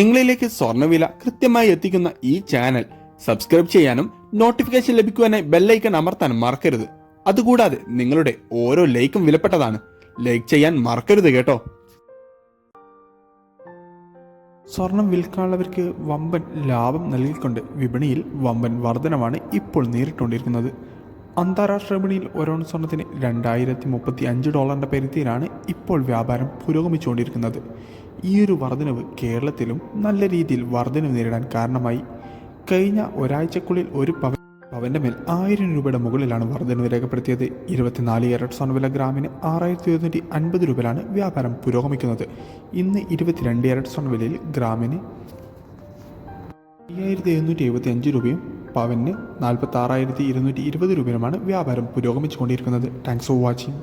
നിങ്ങളിലേക്ക് സ്വർണ്ണവില കൃത്യമായി എത്തിക്കുന്ന ഈ ചാനൽ സബ്സ്ക്രൈബ് ചെയ്യാനും നോട്ടിഫിക്കേഷൻ ലഭിക്കുവാനായി ബെല്ലൈക്കൺ അമർത്താനും മറക്കരുത്. അതുകൂടാതെ നിങ്ങളുടെ ഓരോ ലൈക്കും വിലപ്പെട്ടതാണ്. ലൈക്ക് ചെയ്യാൻ മറക്കരുത് കേട്ടോ. സ്വർണം വിൽക്കാനുള്ളവർക്ക് വമ്പൻ ലാഭം നൽകിക്കൊണ്ട് വിപണിയിൽ വമ്പൻ വർധനമാണ് ഇപ്പോൾ നേരിട്ടുകൊണ്ടിരിക്കുന്നത്. അന്താരാഷ്ട്ര വിപണിയിൽ ഓരോൺ സ്വർണത്തിന് $2035 പരിധിയിലാണ് ഇപ്പോൾ വ്യാപാരം പുരോഗമിച്ചുകൊണ്ടിരിക്കുന്നത്. ഈയൊരു വർധനവ് കേരളത്തിലും നല്ല രീതിയിൽ വർധനവ് നേരിടാൻ കാരണമായി. കഴിഞ്ഞ ഒരാഴ്ചക്കുള്ളിൽ ഒരു പവന്റെ മേൽ 1000 രൂപയുടെ മുകളിലാണ് വർധനവ് രേഖപ്പെടുത്തിയത്. 24 കാരറ്റ് സ്വർണ്ണവില ഗ്രാമിന് 6150 രൂപയിലാണ് വ്യാപാരം പുരോഗമിക്കുന്നത്. ഇന്ന് 22 കാരറ്റ് സ്വർണ്ണവിലയിൽ ഗ്രാമിന് 5775 രൂപയും പവന് 46,220 രൂപയുമാണ് വ്യാപാരം പുരോഗമിച്ചുകൊണ്ടിരിക്കുന്നത്. Thanks for watching.